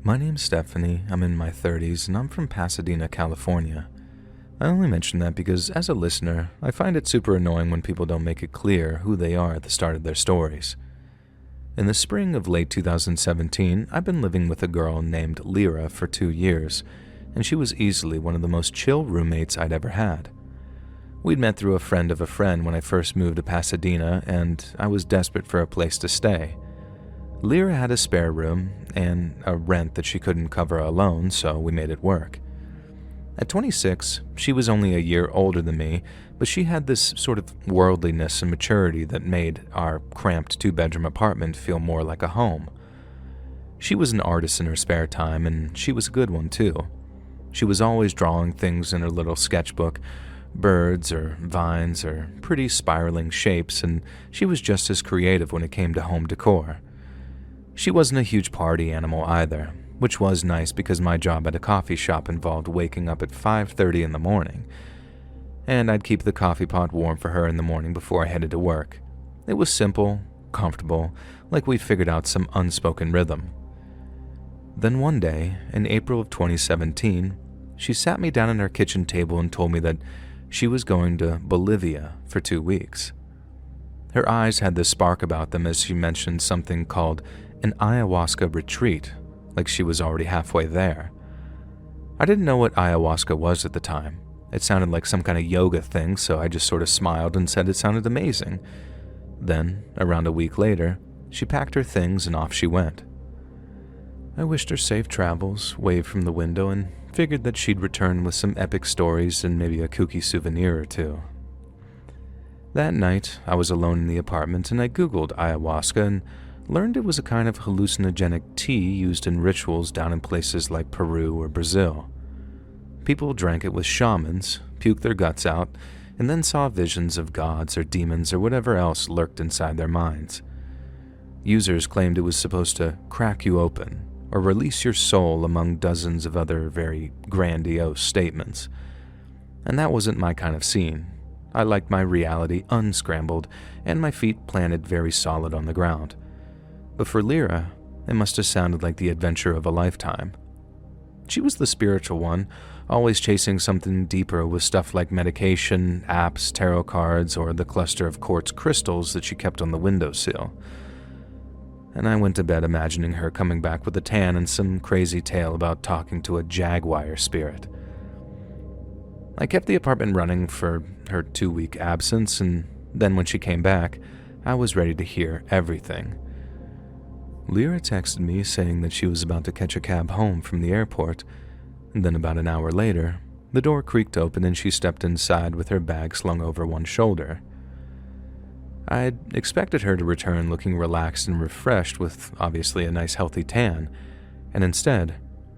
My name's Stephanie, I'm in my 30s, and I'm from Pasadena, California. I only mention that because, as a listener, I find it super annoying when people don't make it clear who they are at the start of their stories. In the spring of late 2017, I've been living with a girl named Lyra for 2 years, and she was easily one of the most chill roommates I'd ever had. We'd met through a friend of a friend when I first moved to Pasadena, and I was desperate for a place to stay. Lyra had a spare room and a rent that she couldn't cover alone, so we made it work. At 26, she was only a year older than me, but she had this sort of worldliness and maturity that made our cramped 2-bedroom apartment feel more like a home. She was an artist in her spare time, and she was a good one too. She was always drawing things in her little sketchbook, birds or vines or pretty spiraling shapes, and she was just as creative when it came to home decor. She wasn't a huge party animal either, which was nice because my job at a coffee shop involved waking up at 5:30 in the morning, and I'd keep the coffee pot warm for her in the morning before I headed to work. It was simple, comfortable, like we'd figured out some unspoken rhythm. Then one day, in April of 2017, she sat me down at our kitchen table and told me that she was going to Bolivia for 2 weeks. Her eyes had this spark about them as she mentioned something called an ayahuasca retreat, like she was already halfway there. I didn't know what ayahuasca was at the time. It sounded like some kind of yoga thing, so I just sort of smiled and said it sounded amazing. Then, around a week later, she packed her things and off she went. I wished her safe travels, waved from the window, and figured that she'd return with some epic stories and maybe a kooky souvenir or two. That night, I was alone in the apartment and I googled ayahuasca and learned it was a kind of hallucinogenic tea used in rituals down in places like Peru or Brazil. People drank it with shamans, puked their guts out, and then saw visions of gods or demons or whatever else lurked inside their minds. Users claimed it was supposed to crack you open or release your soul among dozens of other very grandiose statements. And that wasn't my kind of scene. I liked my reality unscrambled and my feet planted very solid on the ground. But for Lyra, it must have sounded like the adventure of a lifetime. She was the spiritual one, always chasing something deeper with stuff like medication, apps, tarot cards, or the cluster of quartz crystals that she kept on the windowsill. And I went to bed imagining her coming back with a tan and some crazy tale about talking to a jaguar spirit. I kept the apartment running for her 2-week absence, and then when she came back, I was ready to hear everything. Lyra texted me saying that she was about to catch a cab home from the airport, and then about an hour later, the door creaked open and she stepped inside with her bag slung over one shoulder. I'd expected her to return looking relaxed and refreshed with obviously a nice healthy tan, and instead,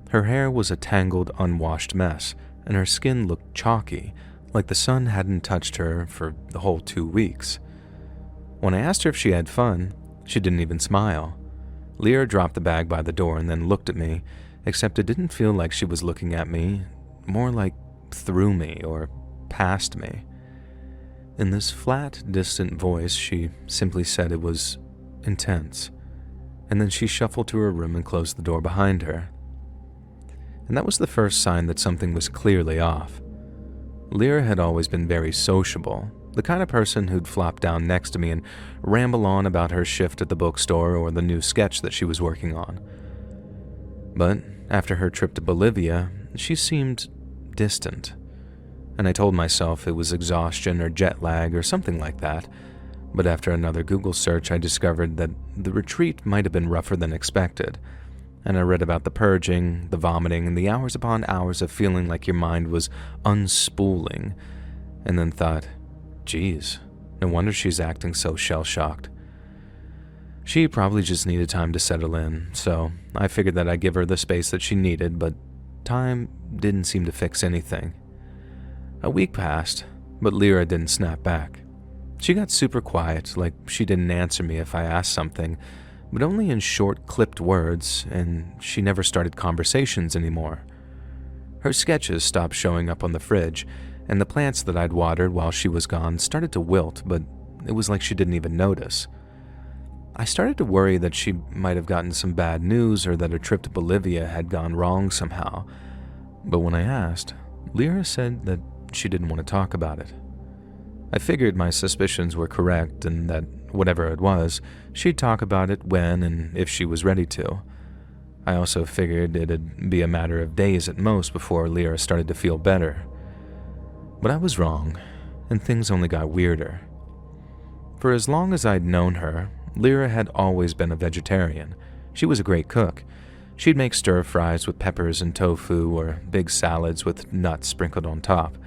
her hair was a tangled, unwashed mess, and her skin looked chalky, like the sun hadn't touched her for the whole 2 weeks. When I asked her if she had fun, she didn't even smile. Lyra dropped the bag by the door and then looked at me, except it didn't feel like she was looking at me, more like through me or past me. In this flat, distant voice, she simply said it was intense, and then she shuffled to her room and closed the door behind her. And that was the first sign that something was clearly off. Lyra had always been very sociable, the kind of person who'd flop down next to me and ramble on about her shift at the bookstore or the new sketch that she was working on. But after her trip to Bolivia, she seemed distant, and I told myself it was exhaustion or jet lag or something like that, but after another Google search I discovered that the retreat might have been rougher than expected, and I read about the purging, the vomiting, and the hours upon hours of feeling like your mind was unspooling, and then thought, geez, no wonder she's acting so shell-shocked. She probably just needed time to settle in, so I figured that I'd give her the space that she needed, but time didn't seem to fix anything. A week passed, but Lyra didn't snap back. She got super quiet, like she didn't answer me if I asked something, but only in short, clipped words, and she never started conversations anymore. Her sketches stopped showing up on the fridge, and the plants that I'd watered while she was gone started to wilt, but it was like she didn't even notice. I started to worry that she might have gotten some bad news or that her trip to Bolivia had gone wrong somehow. But when I asked, Lyra said that she didn't want to talk about it. I figured my suspicions were correct and that whatever it was, she'd talk about it when and if she was ready to. I also figured it'd be a matter of days at most before Lyra started to feel better. But I was wrong, and things only got weirder. For as long as I'd known her, Lyra had always been a vegetarian. She was a great cook. She'd make stir-fries with peppers and tofu or big salads with nuts sprinkled on top.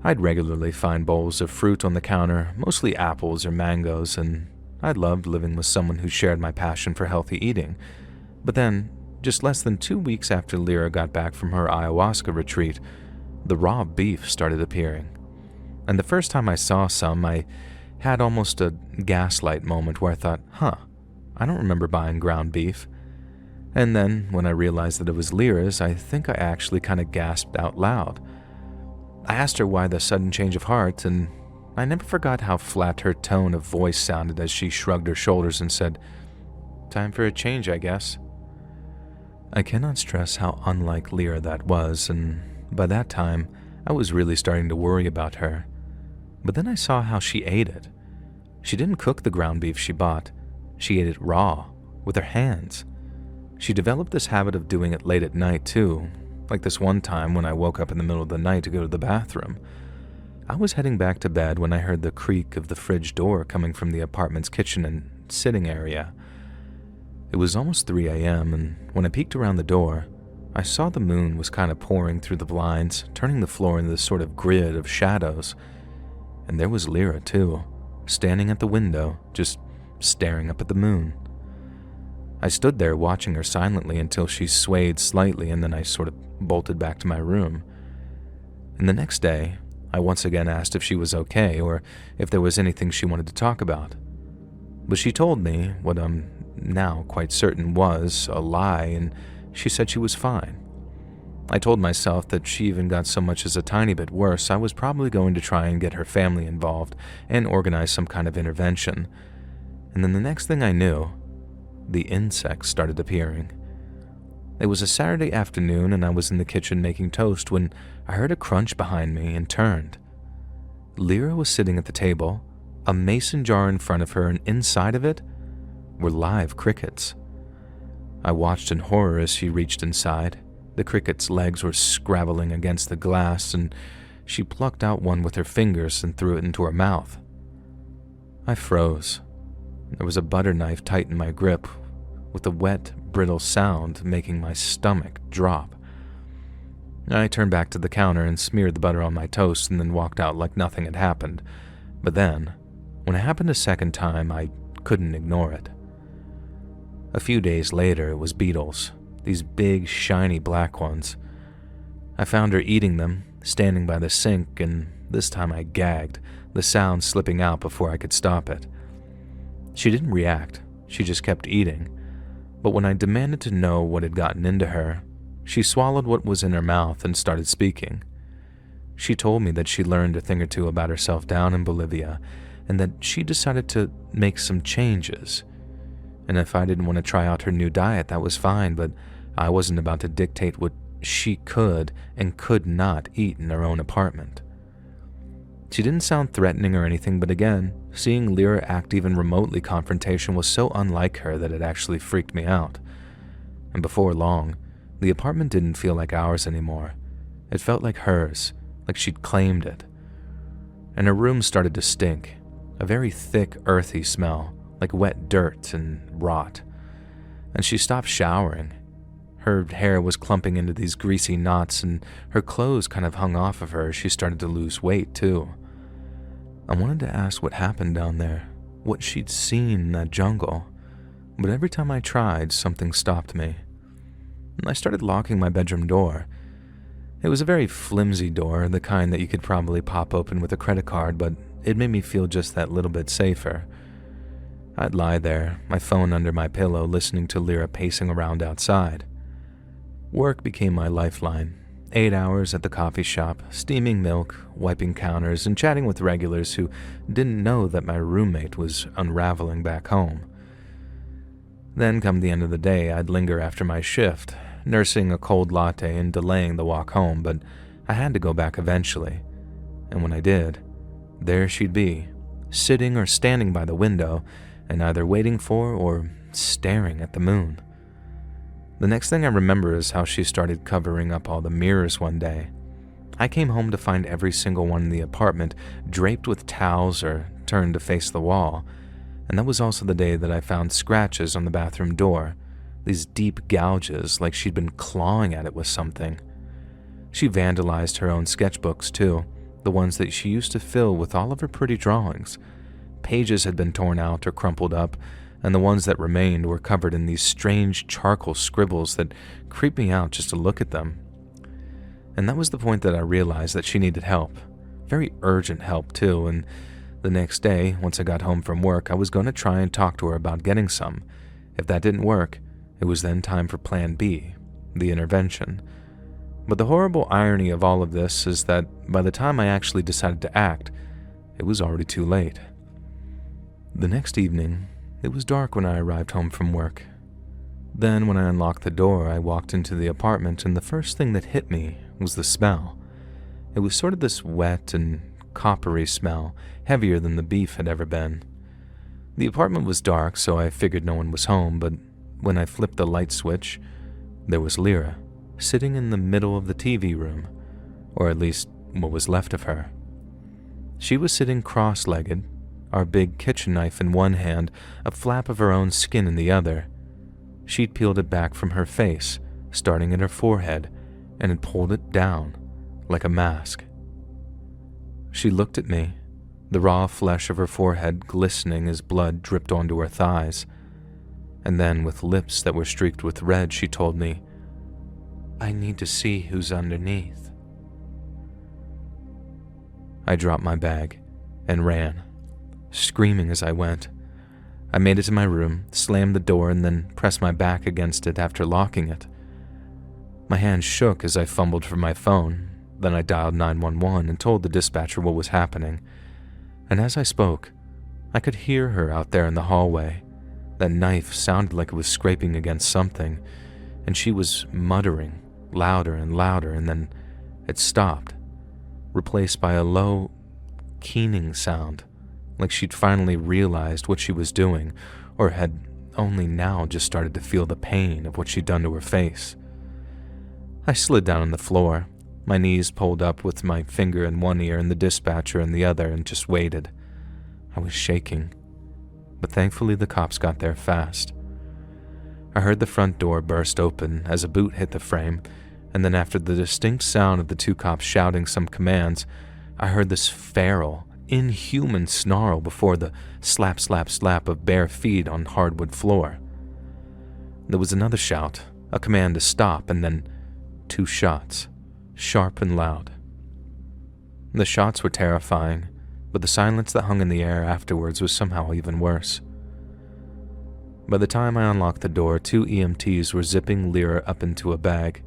I'd regularly find bowls of fruit on the counter, mostly apples or mangoes, and I loved living with someone who shared my passion for healthy eating. But then, just less than 2 weeks after Lyra got back from her ayahuasca retreat, the raw beef started appearing. And the first time I saw some, I had almost a gaslight moment where I thought, I don't remember buying ground beef. And then, when I realized that it was Lyra's, I think I actually kind of gasped out loud. I asked her why the sudden change of heart, and I never forgot how flat her tone of voice sounded as she shrugged her shoulders and said, "Time for a change, I guess." I cannot stress how unlike Lyra that was, and by that time, I was really starting to worry about her. But then I saw how she ate it. She didn't cook the ground beef she bought. She ate it raw, with her hands. She developed this habit of doing it late at night, too, like this one time when I woke up in the middle of the night to go to the bathroom. I was heading back to bed when I heard the creak of the fridge door coming from the apartment's kitchen and sitting area. It was almost 3 a.m., and when I peeked around the door, I saw the moon was kind of pouring through the blinds, turning the floor into this sort of grid of shadows. And there was Lyra, too, standing at the window, just staring up at the moon. I stood there watching her silently until she swayed slightly, and then I sort of bolted back to my room. And the next day, I once again asked if she was okay or if there was anything she wanted to talk about. But she told me what I'm now quite certain was a lie, and she said she was fine. I told myself that she even got so much as a tiny bit worse, I was probably going to try and get her family involved and organize some kind of intervention. And then the next thing I knew, the insects started appearing. It was a Saturday afternoon, and I was in the kitchen making toast when I heard a crunch behind me and turned. Lyra was sitting at the table, a mason jar in front of her, and inside of it were live crickets. I watched in horror as she reached inside. The cricket's legs were scrabbling against the glass, and she plucked out one with her fingers and threw it into her mouth. I froze. There was a butter knife tight in my grip, with a wet, brittle sound making my stomach drop. I turned back to the counter and smeared the butter on my toast and then walked out like nothing had happened. But then, when it happened a second time, I couldn't ignore it. A few days later, it was beetles, these big, shiny black ones. I found her eating them, standing by the sink, and this time I gagged, the sound slipping out before I could stop it. She didn't react, she just kept eating. But when I demanded to know what had gotten into her, she swallowed what was in her mouth and started speaking. She told me that she learned a thing or two about herself down in Bolivia, and that she decided to make some changes. And if I didn't want to try out her new diet, that was fine, but I wasn't about to dictate what she could and could not eat in her own apartment. She didn't sound threatening or anything, but again, seeing Lyra act even remotely confrontational was so unlike her that it actually freaked me out. And before long, the apartment didn't feel like ours anymore. It felt like hers, like she'd claimed it. And her room started to stink, a very thick, earthy smell, like wet dirt and rot. And she stopped showering. Her hair was clumping into these greasy knots, and her clothes kind of hung off of her as she started to lose weight, too. I wanted to ask what happened down there, what she'd seen in that jungle, but every time I tried, something stopped me. And I started locking my bedroom door. It was a very flimsy door, the kind that you could probably pop open with a credit card, but it made me feel just that little bit safer. I'd lie there, my phone under my pillow, listening to Lyra pacing around outside. Work became my lifeline. 8 hours at the coffee shop, steaming milk, wiping counters, and chatting with regulars who didn't know that my roommate was unraveling back home. Then, come the end of the day, I'd linger after my shift, nursing a cold latte and delaying the walk home, but I had to go back eventually. And when I did, there she'd be, sitting or standing by the window and either waiting for or staring at the moon. The next thing I remember is how she started covering up all the mirrors one day. I came home to find every single one in the apartment draped with towels or turned to face the wall, and that was also the day that I found scratches on the bathroom door, these deep gouges like she'd been clawing at it with something. She vandalized her own sketchbooks too, the ones that she used to fill with all of her pretty drawings. Pages had been torn out or crumpled up, and the ones that remained were covered in these strange charcoal scribbles that creeped me out just to look at them. And that was the point that I realized that she needed help. Very urgent help too, and the next day, once I got home from work, I was going to try and talk to her about getting some. If that didn't work, it was then time for Plan B, the intervention. But the horrible irony of all of this is that by the time I actually decided to act, it was already too late. The next evening, it was dark when I arrived home from work. Then, when I unlocked the door, I walked into the apartment, and the first thing that hit me was the smell. It was sort of this wet and coppery smell, heavier than the beef had ever been. The apartment was dark, so I figured no one was home, but when I flipped the light switch, there was Lyra, sitting in the middle of the TV room, or at least what was left of her. She was sitting cross-legged, our big kitchen knife in one hand, a flap of her own skin in the other. She'd peeled it back from her face, starting at her forehead, and had pulled it down, like a mask. She looked at me, the raw flesh of her forehead glistening as blood dripped onto her thighs. And then, with lips that were streaked with red, she told me, "I need to see who's underneath." I dropped my bag and ran, screaming as I went. I made it to my room, slammed the door, and then pressed my back against it after locking it. My hands shook as I fumbled for my phone. Then I dialed 911 and told the dispatcher what was happening. And as I spoke, I could hear her out there in the hallway. That knife sounded like it was scraping against something, and she was muttering louder and louder, and then it stopped, replaced by a low, keening sound, like she'd finally realized what she was doing, or had only now just started to feel the pain of what she'd done to her face. I slid down on the floor, my knees pulled up with my finger in one ear and the dispatcher in the other, and just waited. I was shaking, but thankfully the cops got there fast. I heard the front door burst open as a boot hit the frame, and then after the distinct sound of the two cops shouting some commands, I heard this feral, inhuman snarl before the slap, slap, slap of bare feet on hardwood floor. There was another shout, a command to stop, and then 2 shots, sharp and loud. The shots were terrifying, but the silence that hung in the air afterwards was somehow even worse. By the time I unlocked the door, 2 EMTs were zipping Lyra up into a bag.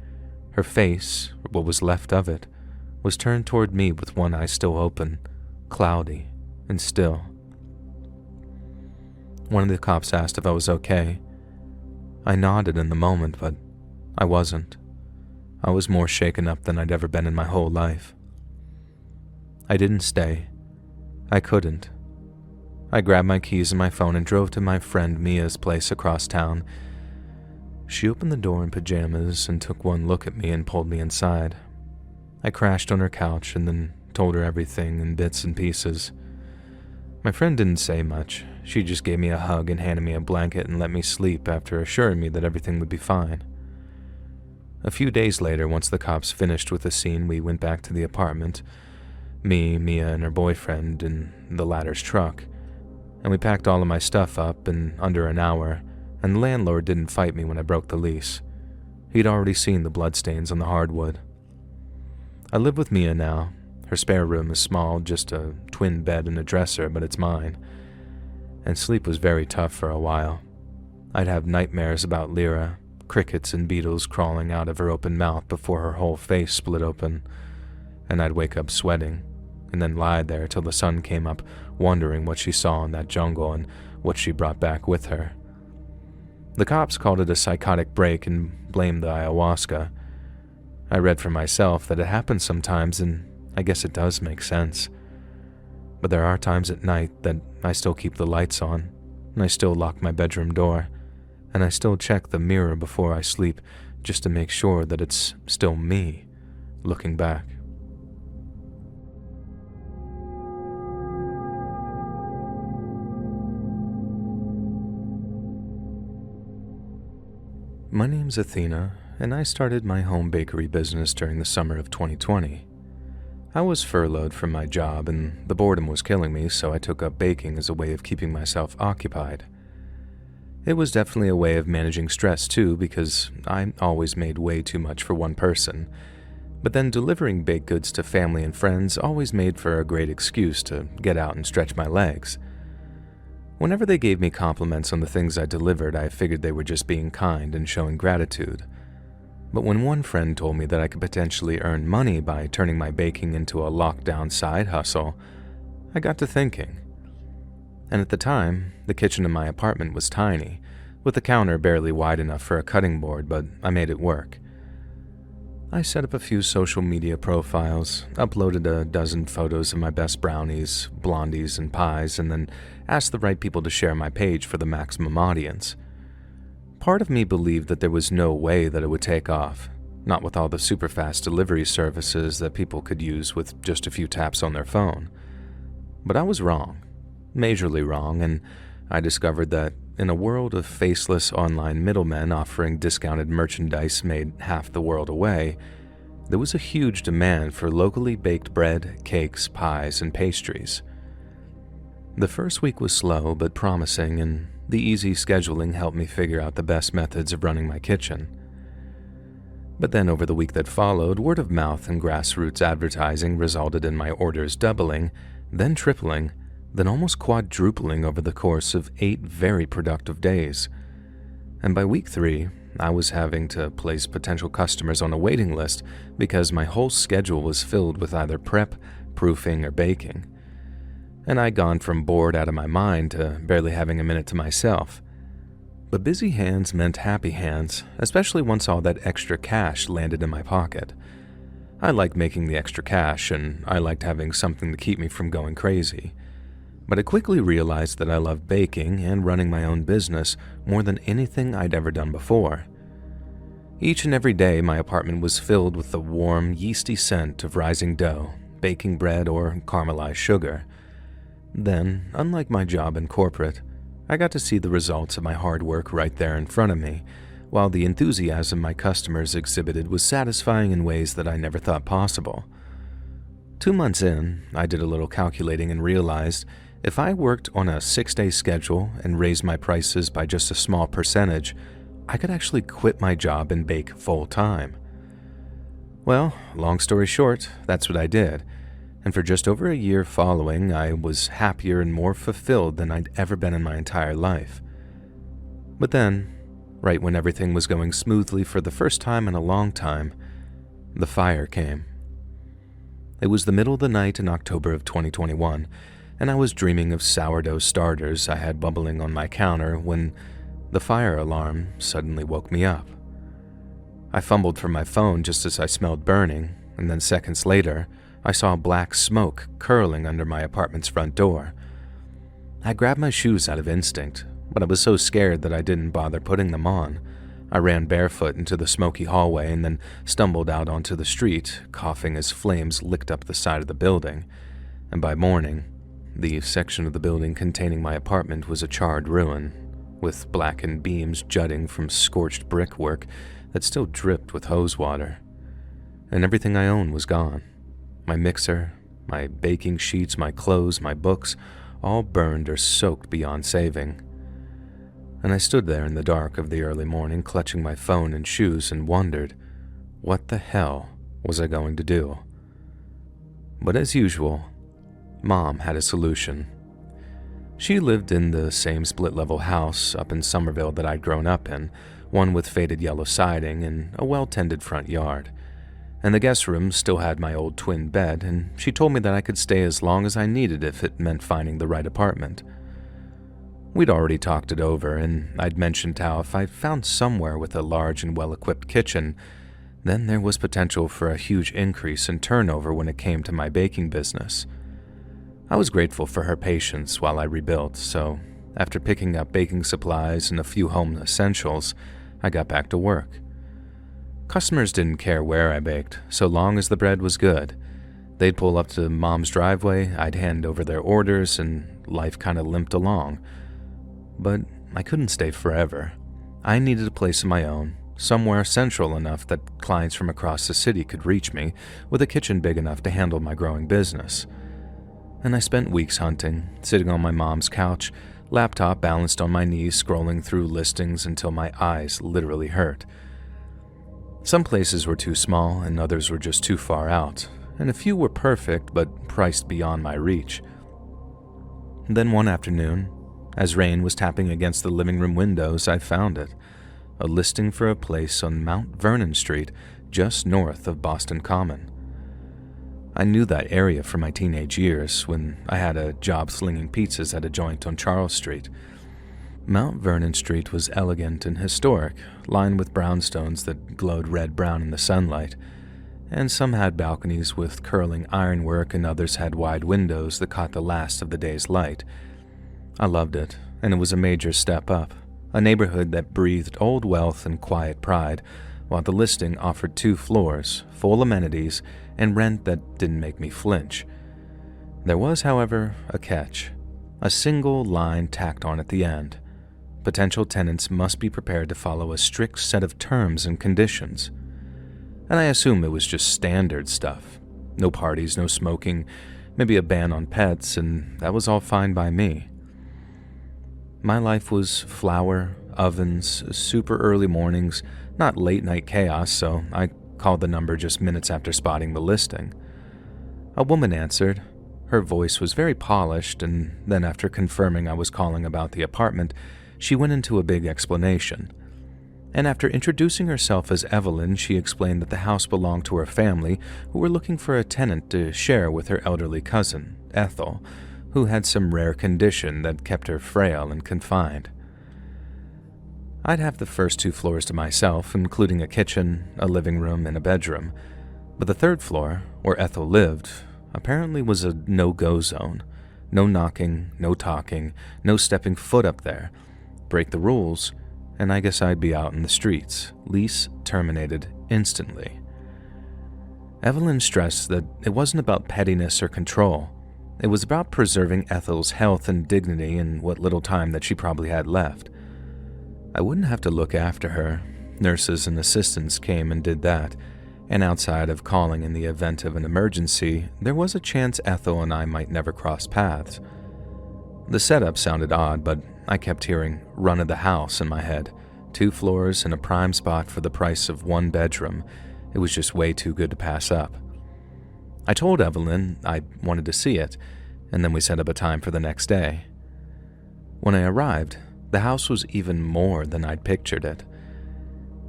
Her face, or what was left of it, was turned toward me with one eye still open, cloudy and still. One of the cops asked if I was okay. I nodded in the moment, but I wasn't. I was more shaken up than I'd ever been in my whole life. I didn't stay. I couldn't. I grabbed my keys and my phone and drove to my friend Mia's place across town. She opened the door in pajamas and took one look at me and pulled me inside. I crashed on her couch and then told her everything in bits and pieces. My friend didn't say much. She just gave me a hug and handed me a blanket and let me sleep after assuring me that everything would be fine. A few days later, once the cops finished with the scene, we went back to the apartment. Me, Mia, and her boyfriend in the latter's truck. And we packed all of my stuff up in under an hour, and the landlord didn't fight me when I broke the lease. He'd already seen the bloodstains on the hardwood. I live with Mia now. Her spare room is small, just a twin bed and a dresser, but it's mine. And sleep was very tough for a while. I'd have nightmares about Lyra, crickets and beetles crawling out of her open mouth before her whole face split open, and I'd wake up sweating, and then lie there till the sun came up, wondering what she saw in that jungle and what she brought back with her. The cops called it a psychotic break and blamed the ayahuasca. I read for myself that it happens sometimes, and I guess it does make sense. But there are times at night that I still keep the lights on, and I still lock my bedroom door, and I still check the mirror before I sleep just to make sure that it's still me looking back. My name's Athena, and I started my home bakery business during the summer of 2020. I was furloughed from my job, and the boredom was killing me, so I took up baking as a way of keeping myself occupied. It was definitely a way of managing stress too, because I always made way too much for one person. But then delivering baked goods to family and friends always made for a great excuse to get out and stretch my legs. Whenever they gave me compliments on the things I delivered, I figured they were just being kind and showing gratitude. But when one friend told me that I could potentially earn money by turning my baking into a lockdown side hustle, I got to thinking. And at the time, the kitchen in my apartment was tiny, with the counter barely wide enough for a cutting board, but I made it work. I set up a few social media profiles, uploaded a dozen photos of my best brownies, blondies, and pies, and then asked the right people to share my page for the maximum audience. Part of me believed that there was no way that it would take off, not with all the super fast delivery services that people could use with just a few taps on their phone. But I was wrong, majorly wrong, and I discovered that in a world of faceless online middlemen offering discounted merchandise made half the world away, there was a huge demand for locally baked bread, cakes, pies, and pastries. The first week was slow but promising, and the easy scheduling helped me figure out the best methods of running my kitchen. But then over the week that followed, word of mouth and grassroots advertising resulted in my orders doubling, then tripling, then almost quadrupling over the course of 8 very productive days. And by week 3, I was having to place potential customers on a waiting list because my whole schedule was filled with either prep, proofing, or baking. And I'd gone from bored out of my mind to barely having a minute to myself. But busy hands meant happy hands, especially once all that extra cash landed in my pocket. I liked making the extra cash, and I liked having something to keep me from going crazy. But I quickly realized that I loved baking and running my own business more than anything I'd ever done before. Each and every day, my apartment was filled with the warm, yeasty scent of rising dough, baking bread, or caramelized sugar. Then, unlike my job in corporate, I got to see the results of my hard work right there in front of me, while the enthusiasm my customers exhibited was satisfying in ways that I never thought possible. 2 months in, I did a little calculating and realized if I worked on a 6-day schedule and raised my prices by just a small percentage, I could actually quit my job and bake full-time. Well, long story short, that's what I did, and for just over a year following, I was happier and more fulfilled than I'd ever been in my entire life. But then, right when everything was going smoothly for the first time in a long time, the fire came. It was the middle of the night in October of 2021, and I was dreaming of sourdough starters I had bubbling on my counter when the fire alarm suddenly woke me up. I fumbled for my phone just as I smelled burning, and then seconds later, I saw black smoke curling under my apartment's front door. I grabbed my shoes out of instinct, but I was so scared that I didn't bother putting them on. I ran barefoot into the smoky hallway and then stumbled out onto the street, coughing as flames licked up the side of the building. And by morning, the section of the building containing my apartment was a charred ruin, with blackened beams jutting from scorched brickwork that still dripped with hose water. And everything I owned was gone. My mixer, my baking sheets, my clothes, my books, all burned or soaked beyond saving. And I stood there in the dark of the early morning, clutching my phone and shoes, and wondered, what the hell was I going to do? But as usual, Mom had a solution. She lived in the same split-level house up in Somerville that I'd grown up in, one with faded yellow siding and a well-tended front yard. And the guest room still had my old twin bed, and she told me that I could stay as long as I needed if it meant finding the right apartment. We'd already talked it over, and I'd mentioned how if I found somewhere with a large and well-equipped kitchen, then there was potential for a huge increase in turnover when it came to my baking business. I was grateful for her patience while I rebuilt, so after picking up baking supplies and a few home essentials, I got back to work. Customers didn't care where I baked, so long as the bread was good. They'd pull up to Mom's driveway, I'd hand over their orders, and life kind of limped along. But I couldn't stay forever. I needed a place of my own, somewhere central enough that clients from across the city could reach me, with a kitchen big enough to handle my growing business. And I spent weeks hunting, sitting on my mom's couch, laptop balanced on my knees, scrolling through listings until my eyes literally hurt. Some places were too small and others were just too far out, and a few were perfect but priced beyond my reach. Then one afternoon, as rain was tapping against the living room windows, I found it, a listing for a place on Mount Vernon Street, just north of Boston Common. I knew that area from my teenage years when I had a job slinging pizzas at a joint on Charles Street. Mount Vernon Street was elegant and historic, lined with brownstones that glowed red-brown in the sunlight, and some had balconies with curling ironwork and others had wide windows that caught the last of the day's light. I loved it, and it was a major step up, a neighborhood that breathed old wealth and quiet pride, while the listing offered 2 floors, full amenities, and rent that didn't make me flinch. There was, however, a catch, a single line tacked on at the end. Potential tenants must be prepared to follow a strict set of terms and conditions. And I assume it was just standard stuff. No parties, no smoking, maybe a ban on pets, and that was all fine by me. My life was flour, ovens, super early mornings, not late-night chaos, so I called the number just minutes after spotting the listing. A woman answered. Her voice was very polished, and then after confirming I was calling about the apartment, she went into a big explanation. And after introducing herself as Evelyn, she explained that the house belonged to her family, who were looking for a tenant to share with her elderly cousin, Ethel, who had some rare condition that kept her frail and confined. I'd have the first 2 floors to myself, including a kitchen, a living room, and a bedroom, but the 3rd floor, where Ethel lived, apparently was a no-go zone. No knocking, no talking, no stepping foot up there. Break the rules, and I guess I'd be out in the streets. Lease terminated instantly. Evelyn stressed that it wasn't about pettiness or control. It was about preserving Ethel's health and dignity in what little time that she probably had left. I wouldn't have to look after her. Nurses and assistants came and did that, and outside of calling in the event of an emergency, there was a chance Ethel and I might never cross paths. The setup sounded odd, but I kept hearing run of the house in my head. 2 floors and a prime spot for the price of 1 bedroom. It was just way too good to pass up. I told Evelyn I wanted to see it, and then we set up a time for the next day. When I arrived, the house was even more than I'd pictured it.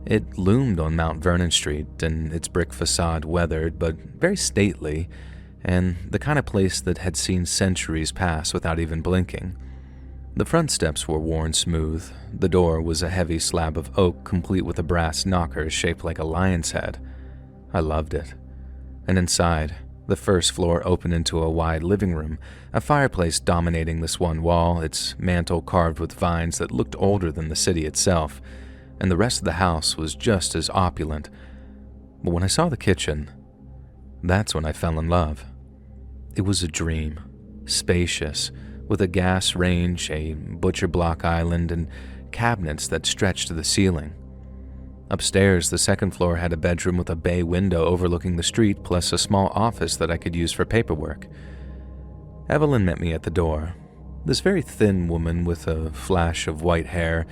It loomed on Mount Vernon Street, and its brick facade weathered but very stately, and the kind of place that had seen centuries pass without even blinking. The front steps were worn smooth. The door was a heavy slab of oak complete with a brass knocker shaped like a lion's head. I loved it. And inside, the first floor opened into a wide living room, a fireplace dominating this one wall, its mantel carved with vines that looked older than the city itself, and the rest of the house was just as opulent. But when I saw the kitchen, that's when I fell in love. It was a dream, spacious, with a gas range, a butcher block island, and cabinets that stretched to the ceiling. Upstairs, the 2nd floor had a bedroom with a bay window overlooking the street, plus a small office that I could use for paperwork. Evelyn met me at the door. This very thin woman with a flash of white hair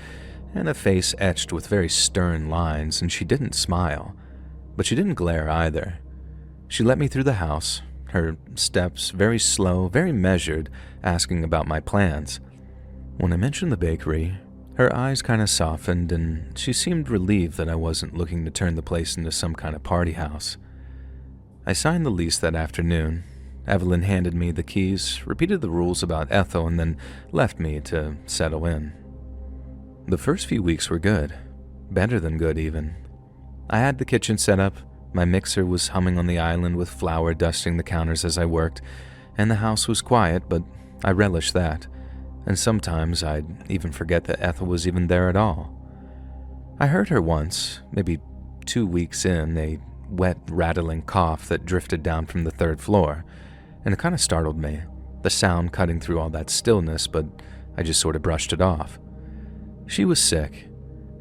and a face etched with very stern lines, and she didn't smile, but she didn't glare either. She let me through the house, her steps very slow, very measured, asking about my plans. When I mentioned the bakery, her eyes kind of softened, and she seemed relieved that I wasn't looking to turn the place into some kind of party house. I signed the lease that afternoon, Evelyn handed me the keys, repeated the rules about Ethel, and then left me to settle in. The first few weeks were good. Better than good, even. I had the kitchen set up, my mixer was humming on the island with flour dusting the counters as I worked, and the house was quiet, but I relished that, and sometimes I'd even forget that Ethel was even there at all. I heard her once, maybe 2 weeks in, a wet, rattling cough that drifted down from the third floor, and it kind of startled me, the sound cutting through all that stillness, but I just sort of brushed it off. She was sick,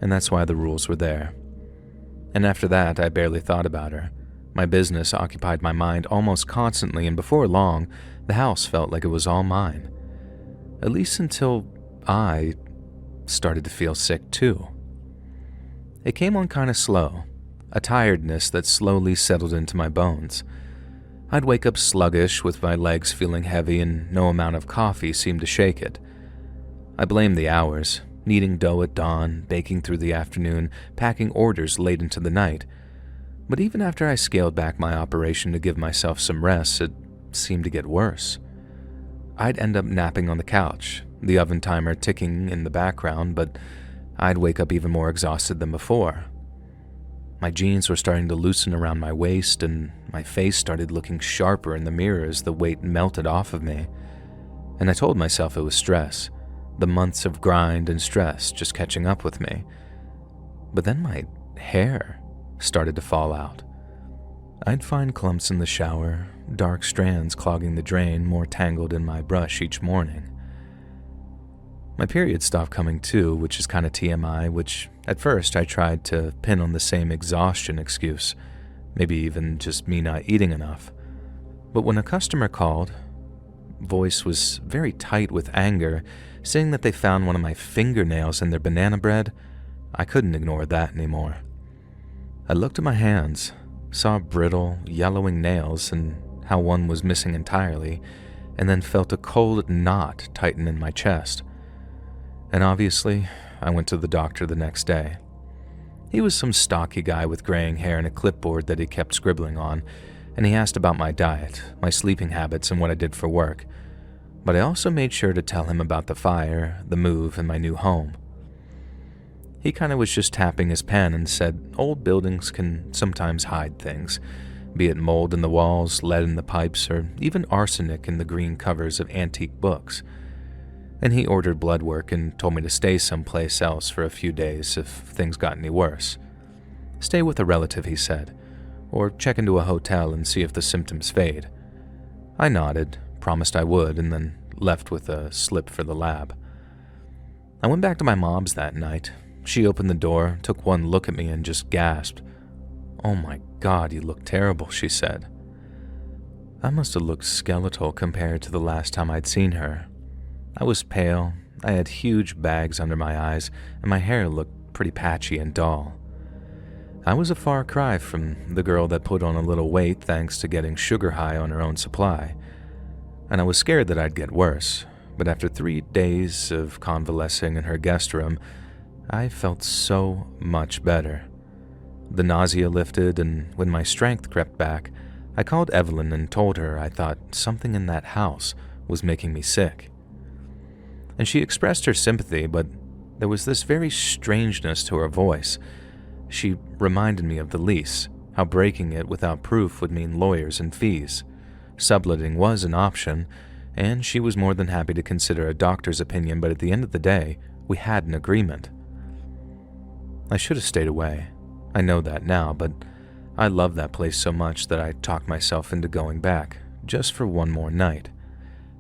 and that's why the rules were there. And after that, I barely thought about her. My business occupied my mind almost constantly, and before long, the house felt like it was all mine. At least until I started to feel sick too. It came on kind of slow, a tiredness that slowly settled into my bones. I'd wake up sluggish with my legs feeling heavy, and no amount of coffee seemed to shake it. I blamed the hours, kneading dough at dawn, baking through the afternoon, packing orders late into the night. But even after I scaled back my operation to give myself some rest, it seemed to get worse. I'd end up napping on the couch, the oven timer ticking in the background, but I'd wake up even more exhausted than before. My jeans were starting to loosen around my waist, and my face started looking sharper in the mirror as the weight melted off of me. And I told myself it was stress, the months of grind and stress just catching up with me. But then my hair started to fall out. I'd find clumps in the shower, dark strands clogging the drain, more tangled in my brush each morning. My period stopped coming too, which is kind of TMI, which at first I tried to pin on the same exhaustion excuse, maybe even just me not eating enough. But when a customer called, voice was very tight with anger, saying that they found one of my fingernails in their banana bread, I couldn't ignore that anymore. I looked at my hands, saw brittle, yellowing nails and how one was missing entirely, and then felt a cold knot tighten in my chest. And obviously, I went to the doctor the next day. He was some stocky guy with graying hair and a clipboard that he kept scribbling on, and he asked about my diet, my sleeping habits, and what I did for work. But I also made sure to tell him about the fire, the move, and my new home. He kind of was just tapping his pen and said old buildings can sometimes hide things, be it mold in the walls, lead in the pipes, or even arsenic in the green covers of antique books. And he ordered blood work and told me to stay someplace else for a few days if things got any worse. Stay with a relative, he said, or check into a hotel and see if the symptoms fade. I nodded, promised I would, and then left with a slip for the lab. I went back to my mom's that night. She opened the door, took one look at me, and just gasped. "Oh my God, you look terrible," she said. I must have looked skeletal compared to the last time I'd seen her. I was pale, I had huge bags under my eyes, and my hair looked pretty patchy and dull. I was a far cry from the girl that put on a little weight thanks to getting sugar high on her own supply. And I was scared that I'd get worse, but after 3 days of convalescing in her guest room, I felt so much better. The nausea lifted, and when my strength crept back, I called Evelyn and told her I thought something in that house was making me sick. And she expressed her sympathy, but there was this very strangeness to her voice. She reminded me of the lease, how breaking it without proof would mean lawyers and fees. Subletting was an option, and she was more than happy to consider a doctor's opinion, but at the end of the day, we had an agreement. I should have stayed away. I know that now, but I loved that place so much that I talked myself into going back, just for one more night.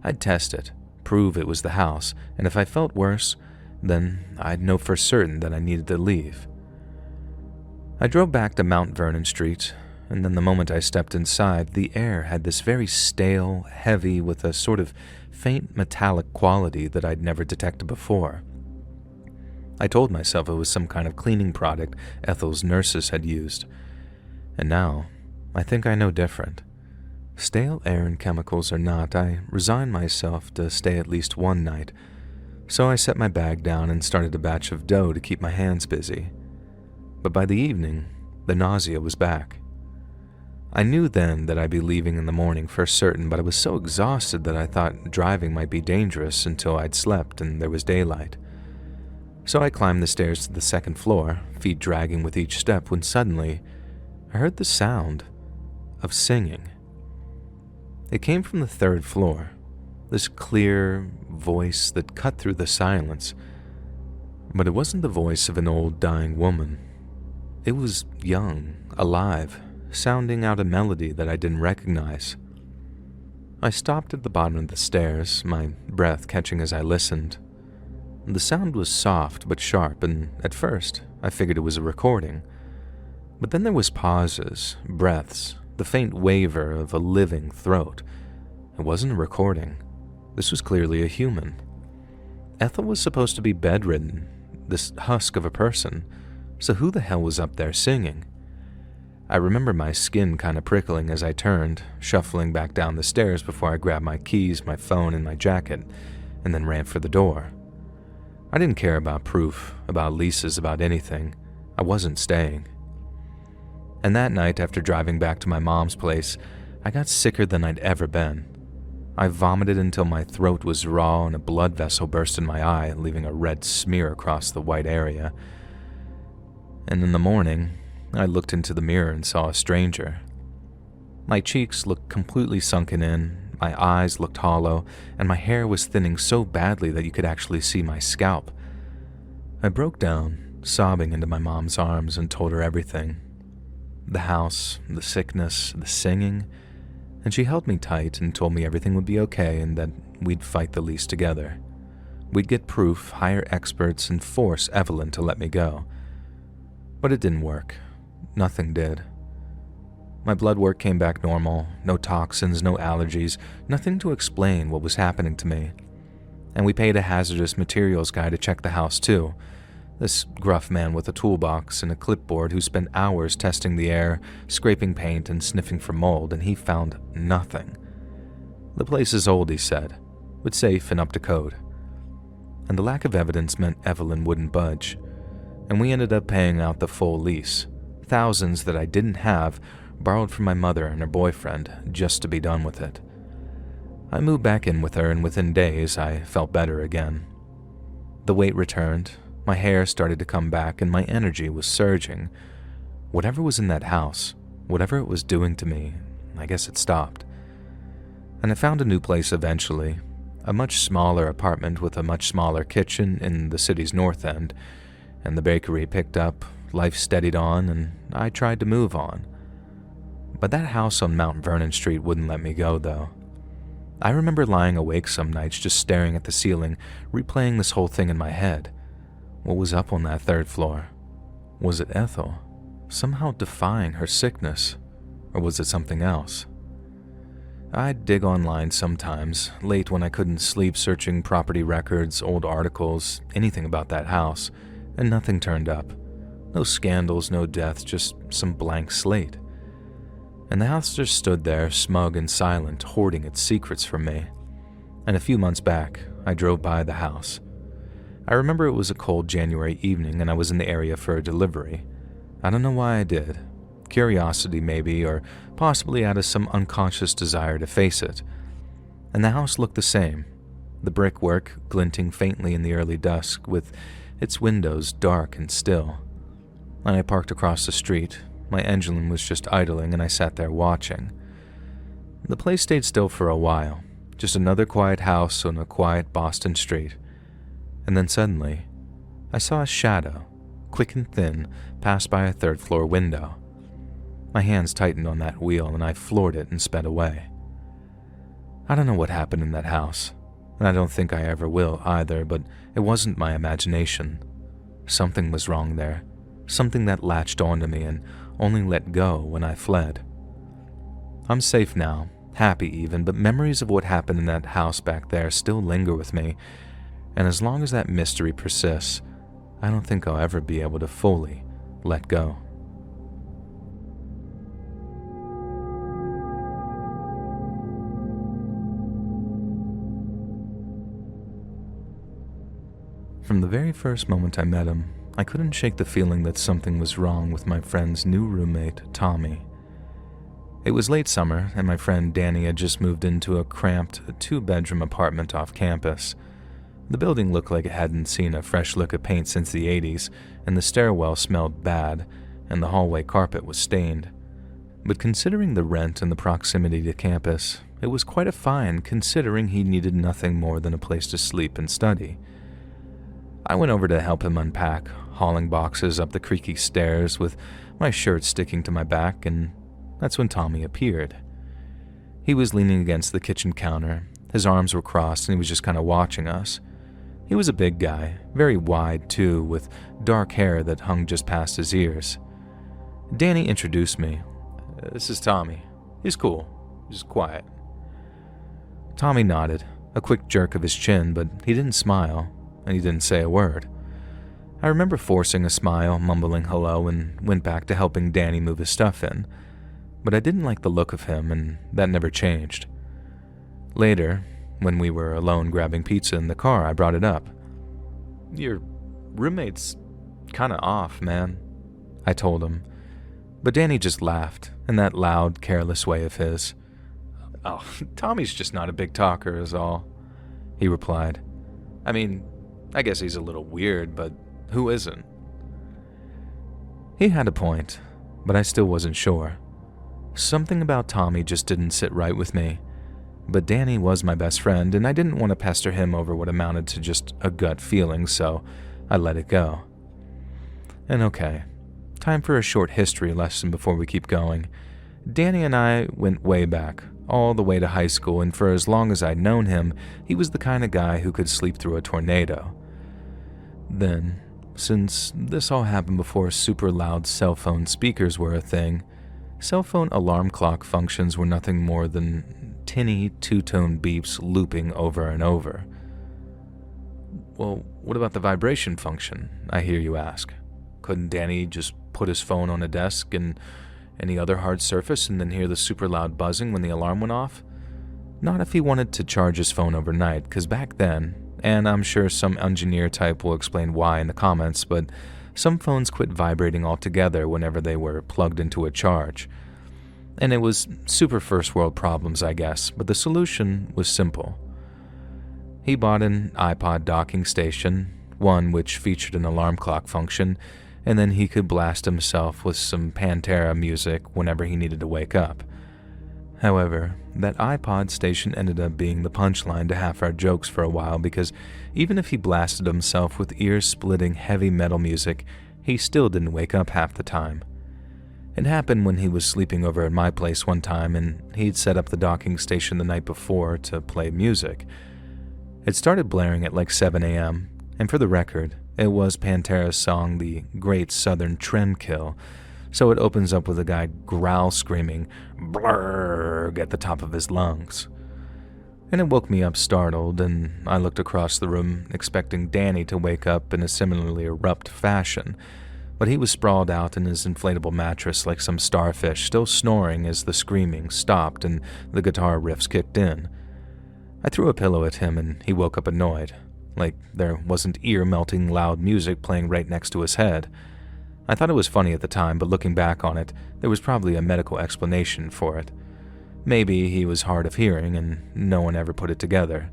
I'd test it, prove it was the house, and if I felt worse, then I'd know for certain that I needed to leave. I drove back to Mount Vernon Street, and then the moment I stepped inside, the air had this very stale, heavy, with a sort of faint metallic quality that I'd never detected before. I told myself it was some kind of cleaning product Ethel's nurses had used, and now I think I know different. Stale air and chemicals or not, I resigned myself to stay at least one night, so I set my bag down and started a batch of dough to keep my hands busy. But by the evening, the nausea was back. I knew then that I'd be leaving in the morning for certain, but I was so exhausted that I thought driving might be dangerous until I'd slept and there was daylight. So I climbed the stairs to the second floor, feet dragging with each step, when suddenly I heard the sound of singing. It came from the third floor, this clear voice that cut through the silence. But it wasn't the voice of an old dying woman. It was young, alive, sounding out a melody that I didn't recognize. I stopped at the bottom of the stairs, my breath catching as I listened. The sound was soft but sharp, and at first I figured it was a recording. But then there was pauses, breaths, the faint waver of a living throat. It wasn't a recording. This was clearly a human. Ethel was supposed to be bedridden, this husk of a person, so who the hell was up there singing? I remember my skin kind of prickling as I turned, shuffling back down the stairs before I grabbed my keys, my phone, and my jacket, and then ran for the door. I didn't care about proof, about leases, about anything. I wasn't staying. And that night, after driving back to my mom's place, I got sicker than I'd ever been. I vomited until my throat was raw and a blood vessel burst in my eye, leaving a red smear across the white area. And in the morning, I looked into the mirror and saw a stranger. My cheeks looked completely sunken in, my eyes looked hollow, and my hair was thinning so badly that you could actually see my scalp. I broke down, sobbing into my mom's arms, and told her everything. The house, the sickness, the singing, and she held me tight and told me everything would be okay and that we'd fight the lease together. We'd get proof, hire experts, and force Evelyn to let me go. But it didn't work. Nothing did. My blood work came back normal, no toxins, no allergies, nothing to explain what was happening to me. And we paid a hazardous materials guy to check the house too. This gruff man with a toolbox and a clipboard who spent hours testing the air, scraping paint, and sniffing for mold, and he found nothing. The place is old, he said, but safe and up to code. And the lack of evidence meant Evelyn wouldn't budge, and we ended up paying out the full lease, thousands that I didn't have, borrowed from my mother and her boyfriend, just to be done with it. I moved back in with her, and within days I felt better again. The weight returned, my hair started to come back, and my energy was surging. Whatever was in that house, whatever it was doing to me, I guess it stopped. And I found a new place eventually, a much smaller apartment with a much smaller kitchen in the city's north end, and the bakery picked up, life steadied on, and I tried to move on. But that house on Mount Vernon Street wouldn't let me go, though. I remember lying awake some nights just staring at the ceiling, replaying this whole thing in my head. What was up on that third floor? Was it Ethel, somehow defying her sickness? Or was it something else? I'd dig online sometimes, late when I couldn't sleep, searching property records, old articles, anything about that house, and nothing turned up. No scandals, no deaths, just some blank slate. And the house just stood there, smug and silent, hoarding its secrets from me. And a few months back, I drove by the house. I remember it was a cold January evening and I was in the area for a delivery. I don't know why I did. Curiosity maybe, or possibly out of some unconscious desire to face it. And the house looked the same, the brickwork glinting faintly in the early dusk, with its windows dark and still. And I parked across the street. My engine was just idling, and I sat there watching. The place stayed still for a while, just another quiet house on a quiet Boston street. And then suddenly, I saw a shadow, quick and thin, pass by a third-floor window. My hands tightened on that wheel, and I floored it and sped away. I don't know what happened in that house, and I don't think I ever will either, but it wasn't my imagination. Something was wrong there, something that latched onto me and only let go when I fled. I'm safe now, happy even, but memories of what happened in that house back there still linger with me, and as long as that mystery persists, I don't think I'll ever be able to fully let go. From the very first moment I met him, I couldn't shake the feeling that something was wrong with my friend's new roommate, Tommy. It was late summer, and my friend Danny had just moved into a cramped 2-bedroom apartment off campus. The building looked like it hadn't seen a fresh lick of paint since the 80s, and the stairwell smelled bad, and the hallway carpet was stained. But considering the rent and the proximity to campus, it was quite a find considering he needed nothing more than a place to sleep and study. I went over to help him unpack, hauling boxes up the creaky stairs with my shirt sticking to my back, and that's when Tommy appeared. He was leaning against the kitchen counter. His arms were crossed and he was just kind of watching us. He was a big guy, very wide too, with dark hair that hung just past his ears. Danny introduced me. "This is Tommy. He's cool, just quiet." Tommy nodded, a quick jerk of his chin, but he didn't smile, and he didn't say a word. I remember forcing a smile, mumbling hello, and went back to helping Danny move his stuff in. But I didn't like the look of him, and that never changed. Later, when we were alone grabbing pizza in the car, I brought it up. "Your roommate's kinda off, man," I told him. But Danny just laughed, in that loud, careless way of his. "Oh, Tommy's just not a big talker is all," he replied. "I mean, I guess he's a little weird, but who isn't?" He had a point, but I still wasn't sure. Something about Tommy just didn't sit right with me. But Danny was my best friend, and I didn't want to pester him over what amounted to just a gut feeling, so I let it go. And okay, time for a short history lesson before we keep going. Danny and I went way back, all the way to high school, and for as long as I'd known him, he was the kind of guy who could sleep through a tornado. Then, since this all happened before super loud cell phone speakers were a thing, cell phone alarm clock functions were nothing more than tinny two-tone beeps looping over and over. "Well, what about the vibration function?" I hear you ask. Couldn't Danny just put his phone on a desk and any other hard surface and then hear the super loud buzzing when the alarm went off? Not if he wanted to charge his phone overnight, because back then, and I'm sure some engineer type will explain why in the comments, but some phones quit vibrating altogether whenever they were plugged into a charge. And it was super first world problems, I guess, but the solution was simple. He bought an iPod docking station, one which featured an alarm clock function, and then he could blast himself with some Pantera music whenever he needed to wake up. However, that iPod station ended up being the punchline to half our jokes for a while, because even if he blasted himself with ear-splitting heavy metal music, he still didn't wake up half the time. It happened when he was sleeping over at my place one time, and he'd set up the docking station the night before to play music. It started blaring at like 7 a.m., and for the record, it was Pantera's song, The Great Southern Trendkill, so it opens up with a guy growl screaming "Blurg" at the top of his lungs. And it woke me up startled, and I looked across the room expecting Danny to wake up in a similarly abrupt fashion, but he was sprawled out in his inflatable mattress like some starfish, still snoring as the screaming stopped and the guitar riffs kicked in. I threw a pillow at him and he woke up annoyed, like there wasn't ear-melting loud music playing right next to his head. I thought it was funny at the time, but looking back on it, there was probably a medical explanation for it. Maybe he was hard of hearing and no one ever put it together.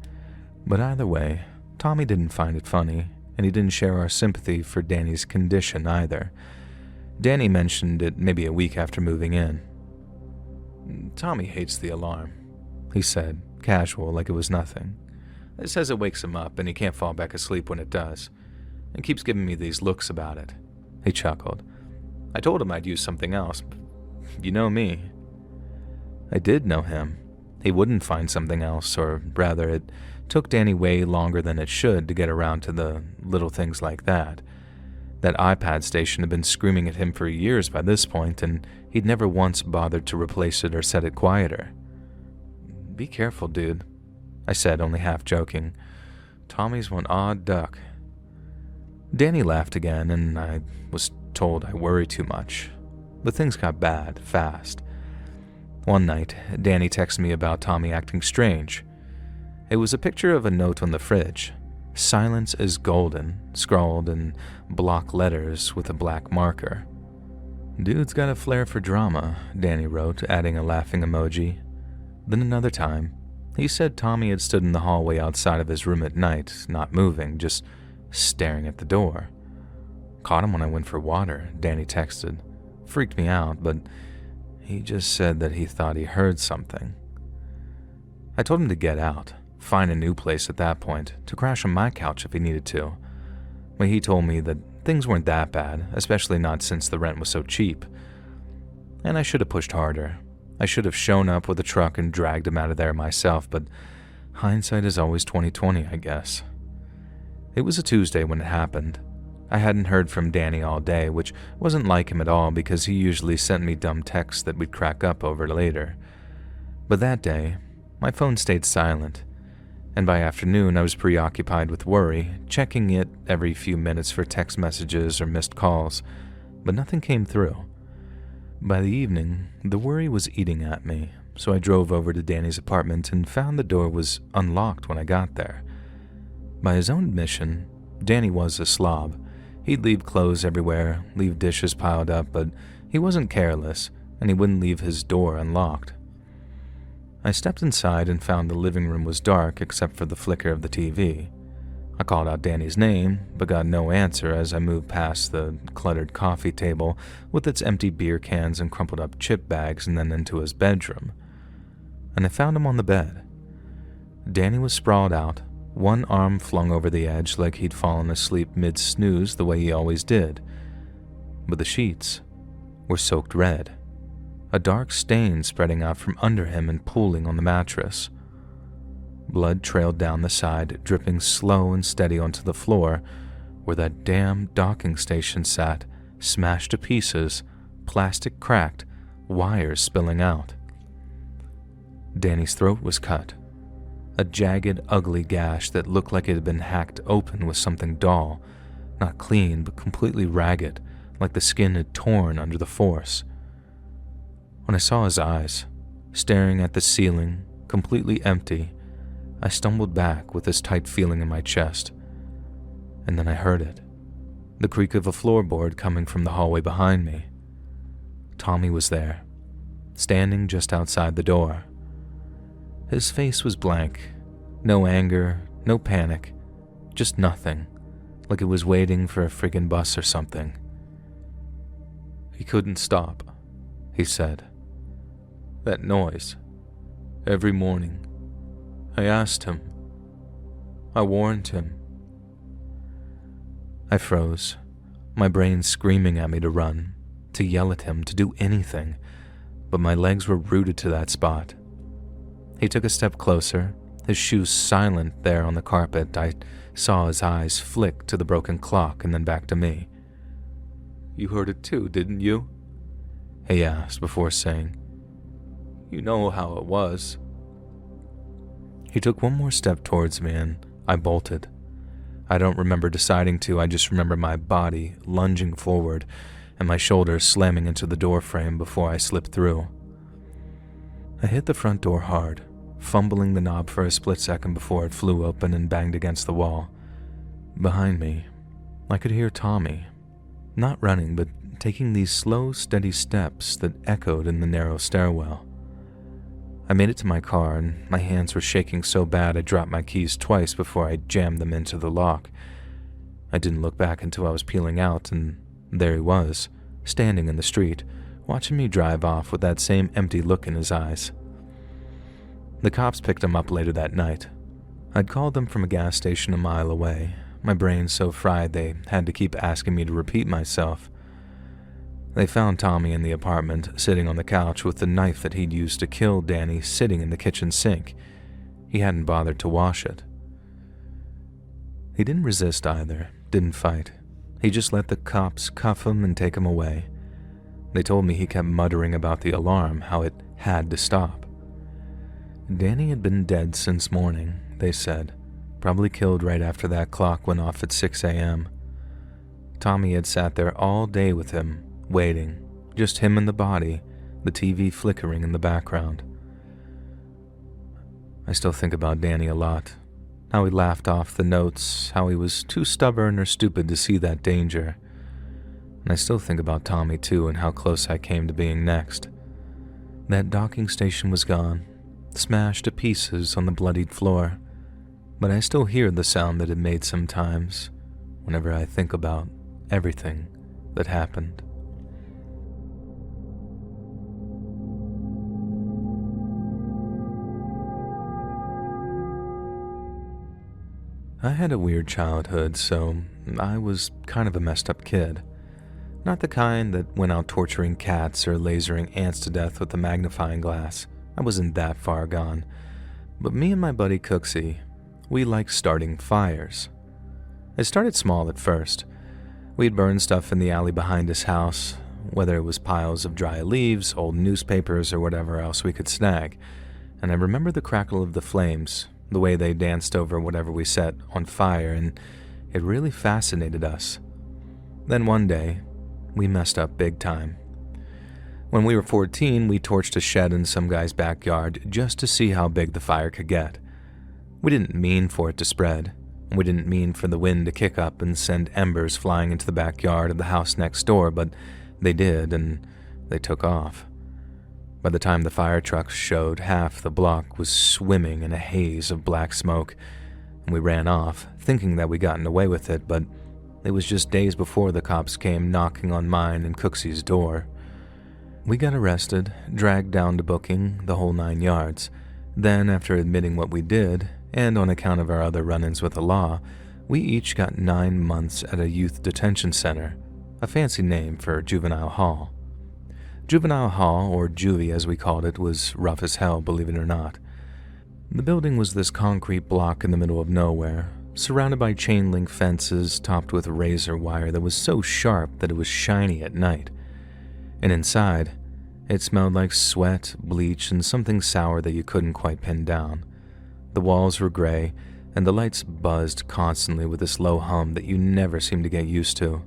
But either way, Tommy didn't find it funny, and he didn't share our sympathy for Danny's condition either. Danny mentioned it maybe a week after moving in. "Tommy hates the alarm," he said, casual, like it was nothing. "It says it wakes him up and he can't fall back asleep when it does, and keeps giving me these looks about it." He chuckled. "I told him I'd use something else, but you know me." I did know him. He wouldn't find something else, or rather, it took Danny way longer than it should to get around to the little things like that. That iPad station had been screaming at him for years by this point, and he'd never once bothered to replace it or set it quieter. "Be careful, dude," I said, only half joking. "Tommy's one odd duck." Danny laughed again, and I was told I worry too much. But things got bad, fast. One night, Danny texted me about Tommy acting strange. It was a picture of a note on the fridge. "Silence is golden," scrawled in block letters with a black marker. Dude's got a flair for drama, Danny wrote, adding a laughing emoji. Then another time, he said Tommy had stood in the hallway outside of his room at night, not moving, just staring at the door. Caught him when I went for water, Danny texted. Freaked me out, but he just said that he thought he heard something. I told him to get out, find a new place at that point, to crash on my couch if he needed to. But he told me that things weren't that bad, especially not since the rent was so cheap. And I should have pushed harder. I should have shown up with a truck and dragged him out of there myself, but hindsight is always 20/20, I guess. It was a Tuesday when it happened. I hadn't heard from Danny all day, which wasn't like him at all because he usually sent me dumb texts that we'd crack up over later. But that day, my phone stayed silent, and by afternoon I was preoccupied with worry, checking it every few minutes for text messages or missed calls, but nothing came through. By the evening, the worry was eating at me, so I drove over to Danny's apartment and found the door was unlocked when I got there. By his own admission, Danny was a slob. He'd leave clothes everywhere, leave dishes piled up, but he wasn't careless, and he wouldn't leave his door unlocked. I stepped inside and found the living room was dark except for the flicker of the TV. I called out Danny's name, but got no answer as I moved past the cluttered coffee table with its empty beer cans and crumpled up chip bags and then into his bedroom. And I found him on the bed. Danny was sprawled out, one arm flung over the edge like he'd fallen asleep mid-snooze the way he always did. But the sheets were soaked red, a dark stain spreading out from under him and pooling on the mattress. Blood trailed down the side, dripping slow and steady onto the floor, where that damn docking station sat, smashed to pieces, plastic cracked, wires spilling out. Danny's throat was cut, a jagged, ugly gash that looked like it had been hacked open with something dull, not clean but completely ragged, like the skin had torn under the force. When I saw his eyes, staring at the ceiling, completely empty, I stumbled back with this tight feeling in my chest. And then I heard it, the creak of a floorboard coming from the hallway behind me. Tommy was there, standing just outside the door. His face was blank, no anger, no panic, just nothing, like it was waiting for a friggin' bus or something. He couldn't stop, he said. That noise, every morning. I asked him. I warned him. I froze, my brain screaming at me to run, to yell at him, to do anything, but my legs were rooted to that spot. He took a step closer, his shoes silent there on the carpet. I saw his eyes flick to the broken clock and then back to me. You heard it too, didn't you? He asked before saying, You know how it was. He took one more step towards me and I bolted. I don't remember deciding to, I just remember my body lunging forward and my shoulders slamming into the door frame before I slipped through. I hit the front door hard, fumbling the knob for a split second before it flew open and banged against the wall. Behind me, I could hear Tommy, not running but taking these slow, steady steps that echoed in the narrow stairwell. I made it to my car and my hands were shaking so bad I dropped my keys twice before I jammed them into the lock. I didn't look back until I was peeling out, and there he was, standing in the street, watching me drive off with that same empty look in his eyes. The cops picked him up later that night. I'd called them from a gas station a mile away, my brain so fried they had to keep asking me to repeat myself. They found Tommy in the apartment, sitting on the couch with the knife that he'd used to kill Danny sitting in the kitchen sink. He hadn't bothered to wash it. He didn't resist either, didn't fight. He just let the cops cuff him and take him away. They told me he kept muttering about the alarm, how it had to stop. Danny had been dead since morning, they said, probably killed right after that clock went off at 6 a.m. Tommy had sat there all day with him, waiting, just him and the body, the TV flickering in the background. I still think about Danny a lot, how he laughed off the notes, how he was too stubborn or stupid to see that danger. And I still think about Tommy too and how close I came to being next. That docking station was gone, smashed to pieces on the bloodied floor, but I still hear the sound that it made sometimes whenever I think about everything that happened. I had a weird childhood, so I was kind of a messed up kid. Not the kind that went out torturing cats or lasering ants to death with a magnifying glass. I wasn't that far gone. But me and my buddy Cooksey, we liked starting fires. It started small at first. We'd burn stuff in the alley behind his house, whether it was piles of dry leaves, old newspapers, or whatever else we could snag. And I remember the crackle of the flames, the way they danced over whatever we set on fire, and it really fascinated us. Then one day, we messed up big time. When we were 14, we torched a shed in some guy's backyard just to see how big the fire could get. We didn't mean for it to spread. We didn't mean for the wind to kick up and send embers flying into the backyard of the house next door, but they did, and they took off. By the time the fire trucks showed, half the block was swimming in a haze of black smoke, and we ran off, thinking that we'd gotten away with it, but it was just days before the cops came knocking on mine and Cooksey's door. We got arrested, dragged down to booking, the whole 9 yards. Then, after admitting what we did, and on account of our other run-ins with the law, we each got 9 months at a youth detention center, a fancy name for juvenile hall. Juvenile Hall, or Juvie as we called it, was rough as hell, believe it or not. The building was this concrete block in the middle of nowhere, surrounded by chain link fences topped with razor wire that was so sharp that it was shiny at night. And inside, it smelled like sweat, bleach, and something sour that you couldn't quite pin down. The walls were gray, and the lights buzzed constantly with this low hum that you never seemed to get used to.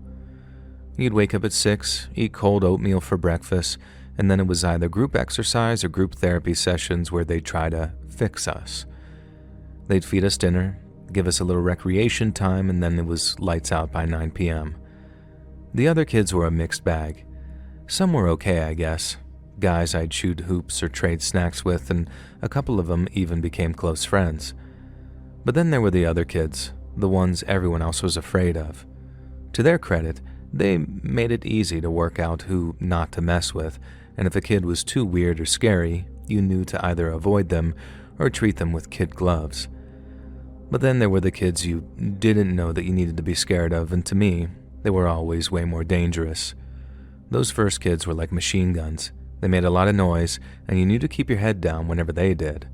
You'd wake up at 6, eat cold oatmeal for breakfast, and then it was either group exercise or group therapy sessions where they'd try to fix us. They'd feed us dinner, give us a little recreation time, and then it was lights out by 9 p.m. The other kids were a mixed bag. Some were okay, I guess. Guys I'd shoot hoops or trade snacks with, and a couple of them even became close friends. But then there were the other kids, the ones everyone else was afraid of. To their credit, they made it easy to work out who not to mess with, and if a kid was too weird or scary, you knew to either avoid them or treat them with kid gloves. But then there were the kids you didn't know that you needed to be scared of, and to me, they were always way more dangerous. Those first kids were like machine guns. They made a lot of noise, and you knew to keep your head down whenever they did.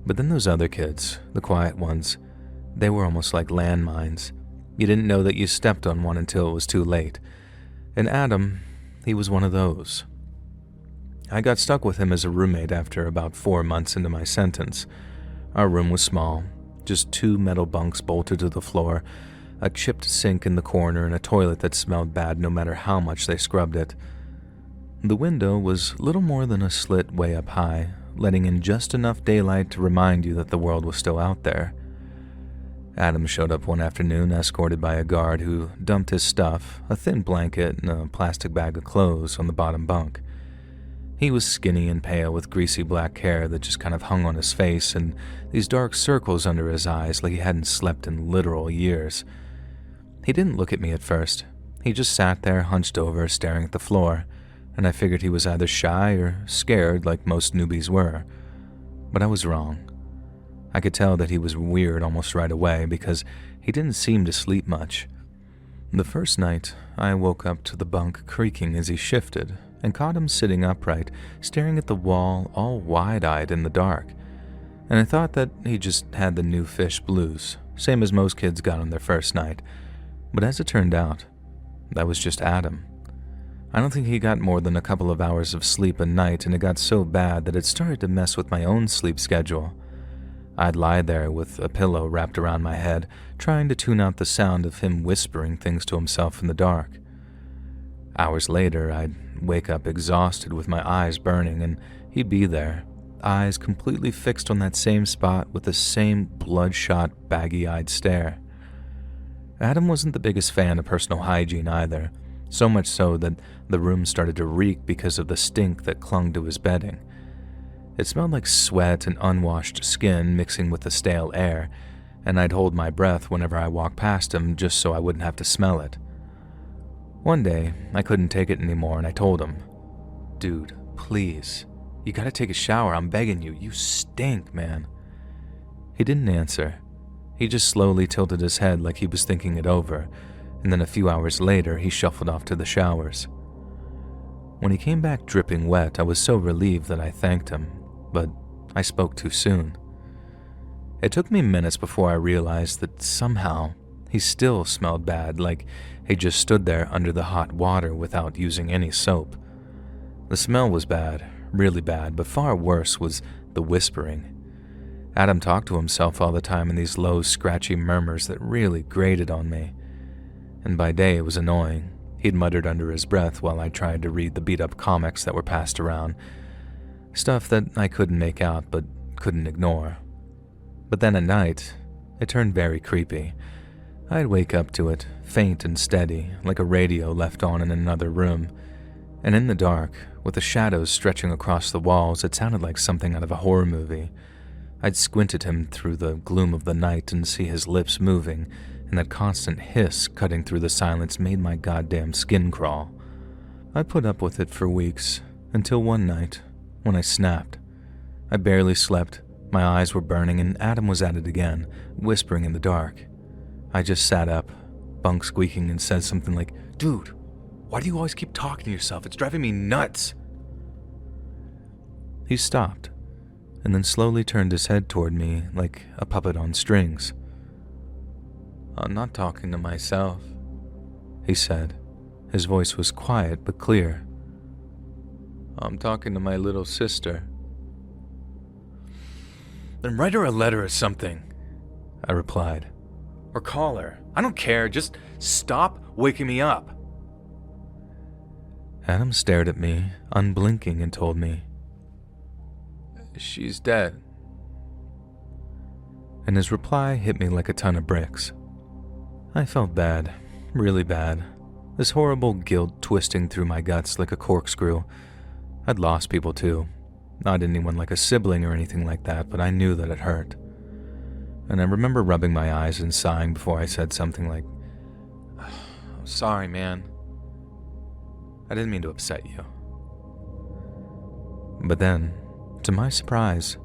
But then those other kids, the quiet ones, they were almost like landmines. You didn't know that you stepped on one until it was too late. And Adam, he was one of those. I got stuck with him as a roommate after about 4 months into my sentence. Our room was small, just 2 metal bunks bolted to the floor, a chipped sink in the corner, and a toilet that smelled bad no matter how much they scrubbed it. The window was little more than a slit way up high, letting in just enough daylight to remind you that the world was still out there. Adam showed up one afternoon escorted by a guard who dumped his stuff, a thin blanket and a plastic bag of clothes, on the bottom bunk. He was skinny and pale with greasy black hair that just kind of hung on his face and these dark circles under his eyes like he hadn't slept in literal years. He didn't look at me at first. He just sat there hunched over staring at the floor, and I figured he was either shy or scared like most newbies were. But I was wrong. I could tell that he was weird almost right away because he didn't seem to sleep much. The first night, I woke up to the bunk creaking as he shifted and caught him sitting upright, staring at the wall all wide-eyed in the dark. And I thought that he just had the new fish blues, same as most kids got on their first night. But as it turned out, that was just Adam. I don't think he got more than a couple of hours of sleep a night, and it got so bad that it started to mess with my own sleep schedule. I'd lie there with a pillow wrapped around my head, trying to tune out the sound of him whispering things to himself in the dark. Hours later, I'd wake up exhausted with my eyes burning, and he'd be there, eyes completely fixed on that same spot with the same bloodshot, baggy-eyed stare. Adam wasn't the biggest fan of personal hygiene either, so much so that the room started to reek because of the stink that clung to his bedding. It smelled like sweat and unwashed skin mixing with the stale air, and I'd hold my breath whenever I walked past him just so I wouldn't have to smell it. One day, I couldn't take it anymore and I told him, "Dude, please, you gotta take a shower, I'm begging you, you stink, man." He didn't answer. He just slowly tilted his head like he was thinking it over, and then a few hours later he shuffled off to the showers. When he came back dripping wet, I was so relieved that I thanked him, but I spoke too soon. It took me minutes before I realized that somehow he still smelled bad, like he just stood there under the hot water without using any soap. The smell was bad, really bad, but far worse was the whispering. Adam talked to himself all the time in these low, scratchy murmurs that really grated on me. And by day it was annoying. He'd muttered under his breath while I tried to read the beat-up comics that were passed around. Stuff that I couldn't make out but couldn't ignore. But then at night, it turned very creepy. I'd wake up to it, faint and steady, like a radio left on in another room. And in the dark, with the shadows stretching across the walls, it sounded like something out of a horror movie. I'd squint at him through the gloom of the night and see his lips moving, and that constant hiss cutting through the silence made my goddamn skin crawl. I put up with it for weeks, until one night, when I snapped. I barely slept, my eyes were burning, and Adam was at it again, whispering in the dark. I just sat up, bunk squeaking, and said something like, "Dude, why do you always keep talking to yourself? It's driving me nuts." He stopped, and then slowly turned his head toward me like a puppet on strings. "I'm not talking to myself," he said. His voice was quiet but clear. "I'm talking to my little sister." "Then write her a letter or something," I replied. "Or call her. I don't care, just stop waking me up." Adam stared at me, unblinking, and told me, "She's dead." And his reply hit me like a ton of bricks. I felt bad, really bad. This horrible guilt twisting through my guts like a corkscrew. I'd lost people too. Not anyone like a sibling or anything like that, but I knew that it hurt. And I remember rubbing my eyes and sighing before I said something like, "I'm sorry, man. I didn't mean to upset you." But then, to my surprise,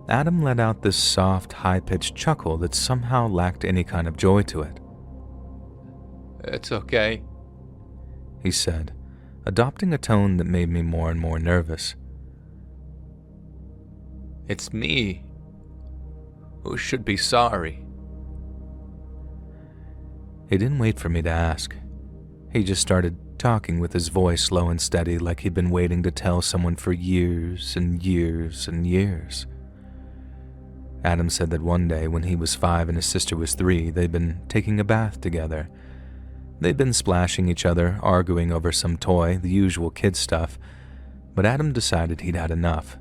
Adam let out this soft, high-pitched chuckle that somehow lacked any kind of joy to it. "It's okay," he said, adopting a tone that made me more and more nervous. "It's me who should be sorry." He didn't wait for me to ask. He just started talking with his voice low and steady like he'd been waiting to tell someone for years and years and years. Adam said that one day when he was 5 and his sister was 3, they'd been taking a bath together. They'd been splashing each other, arguing over some toy, the usual kid stuff, but Adam decided he'd had enough.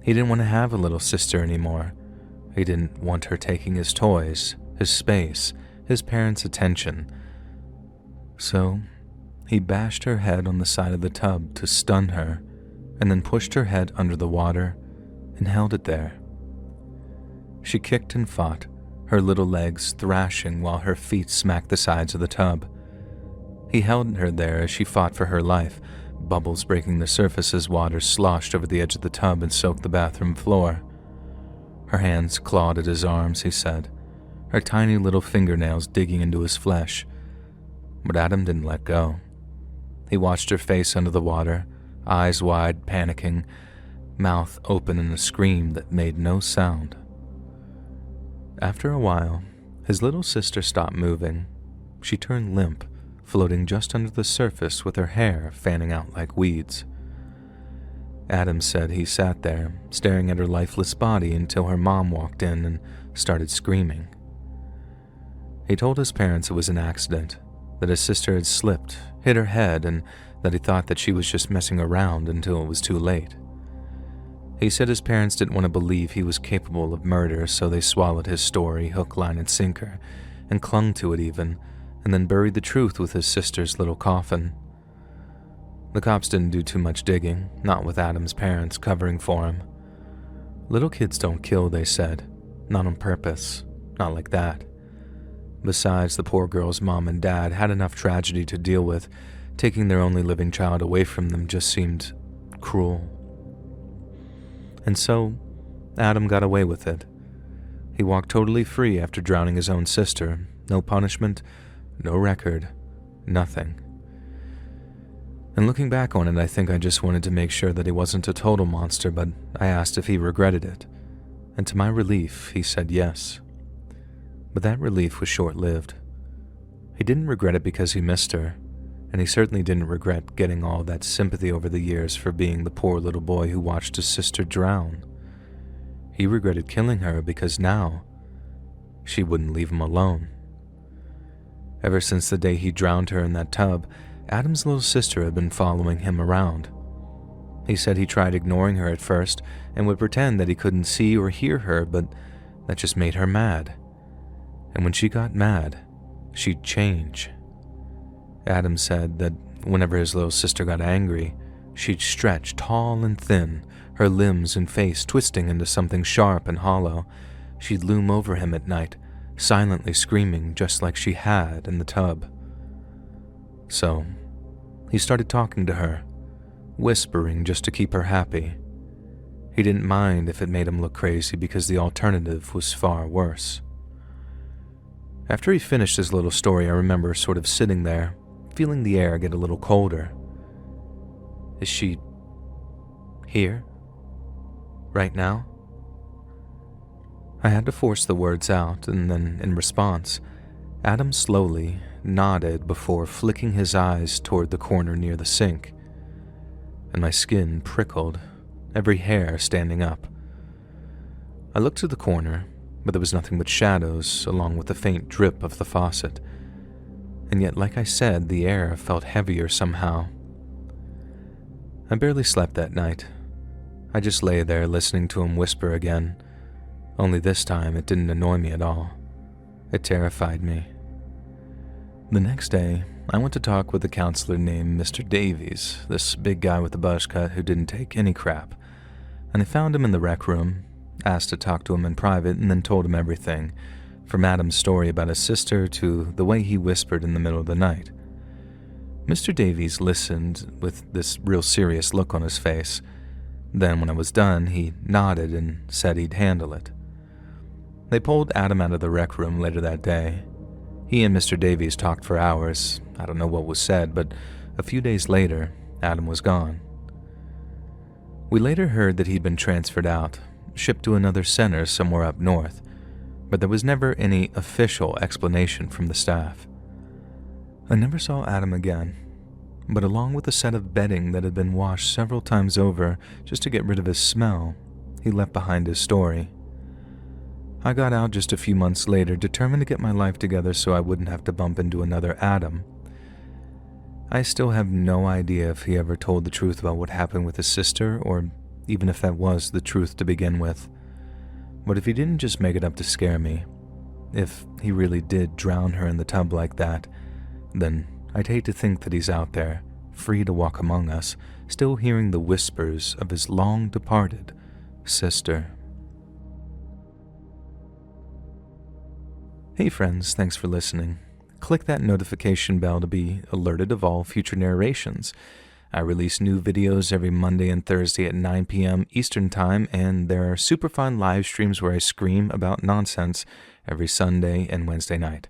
He didn't want to have a little sister anymore. He didn't want her taking his toys, his space, his parents' attention. So, he bashed her head on the side of the tub to stun her, and then pushed her head under the water and held it there. She kicked and fought, her little legs thrashing while her feet smacked the sides of the tub. He held her there as she fought for her life, bubbles breaking the surface as water sloshed over the edge of the tub and soaked the bathroom floor. Her hands clawed at his arms, he said, her tiny little fingernails digging into his flesh. But Adam didn't let go. He watched her face under the water, eyes wide, panicking, mouth open in a scream that made no sound. After a while, his little sister stopped moving. She turned limp, floating just under the surface with her hair fanning out like weeds. Adam said he sat there, staring at her lifeless body until her mom walked in and started screaming. He told his parents it was an accident, that his sister had slipped, hit her head, and that he thought that she was just messing around until it was too late. He said his parents didn't want to believe he was capable of murder, so they swallowed his story hook, line, and sinker, and clung to it even, and then buried the truth with his sister's little coffin. The cops didn't do too much digging, not with Adam's parents covering for him. Little kids don't kill, they said. Not on purpose. Not like that. Besides, the poor girl's mom and dad had enough tragedy to deal with. Taking their only living child away from them just seemed cruel. And so, Adam got away with it. He walked totally free after drowning his own sister. No punishment, no record, nothing. And looking back on it, I think I just wanted to make sure that he wasn't a total monster, but I asked if he regretted it. And to my relief, he said yes. But that relief was short-lived. He didn't regret it because he missed her, and he certainly didn't regret getting all that sympathy over the years for being the poor little boy who watched his sister drown. He regretted killing her because now she wouldn't leave him alone. Ever since the day he drowned her in that tub, Adam's little sister had been following him around. He said he tried ignoring her at first and would pretend that he couldn't see or hear her, but that just made her mad. And when she got mad, she'd change. Adam said that whenever his little sister got angry, she'd stretch tall and thin, her limbs and face twisting into something sharp and hollow. She'd loom over him at night, silently screaming just like she had in the tub. So, he started talking to her, whispering just to keep her happy. He didn't mind if it made him look crazy because the alternative was far worse. After he finished his little story, I remember sort of sitting there, feeling the air get a little colder. Is she here? Right now? I had to force the words out, and then, in response, Adam slowly nodded before flicking his eyes toward the corner near the sink, and my skin prickled, every hair standing up. I looked to the corner, but there was nothing but shadows along with the faint drip of the faucet, and yet, like I said, the air felt heavier somehow. I barely slept that night. I just lay there listening to him whisper again, only this time it didn't annoy me at all. It terrified me. The next day, I went to talk with a counselor named Mr. Davies, this big guy with a buzz cut who didn't take any crap, and I found him in the rec room, asked to talk to him in private, and then told him everything, from Adam's story about his sister to the way he whispered in the middle of the night. Mr. Davies listened with this real serious look on his face. Then, when I was done, he nodded and said he'd handle it. They pulled Adam out of the rec room later that day. He and Mr. Davies talked for hours. I don't know what was said, but a few days later, Adam was gone. We later heard that he'd been transferred out, shipped to another center somewhere up north, but there was never any official explanation from the staff. I never saw Adam again, but along with a set of bedding that had been washed several times over just to get rid of his smell, he left behind his story. I got out just a few months later, determined to get my life together so I wouldn't have to bump into another Adam. I still have no idea if he ever told the truth about what happened with his sister, or even if that was the truth to begin with. But if he didn't just make it up to scare me, if he really did drown her in the tub like that, then I'd hate to think that he's out there, free to walk among us, still hearing the whispers of his long-departed sister. Hey friends, thanks for listening. Click that notification bell to be alerted of all future narrations. I release new videos every Monday and Thursday at 9 p.m. Eastern Time, and there are super fun live streams where I scream about nonsense every Sunday and Wednesday night.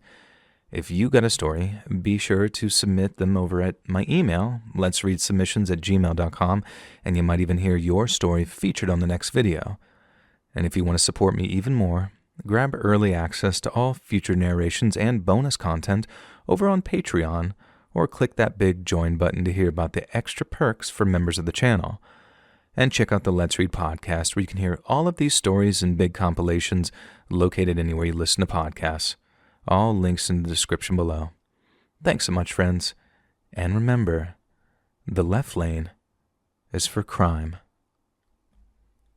If you got a story, be sure to submit them over at my email, letsreadsubmissions@gmail.com, and you might even hear your story featured on the next video. And if you want to support me even more, grab early access to all future narrations and bonus content over on Patreon, or click that big join button to hear about the extra perks for members of the channel. And check out the Let's Read podcast, where you can hear all of these stories and big compilations located anywhere you listen to podcasts. All links in the description below. Thanks so much, friends. And remember, the left lane is for crime.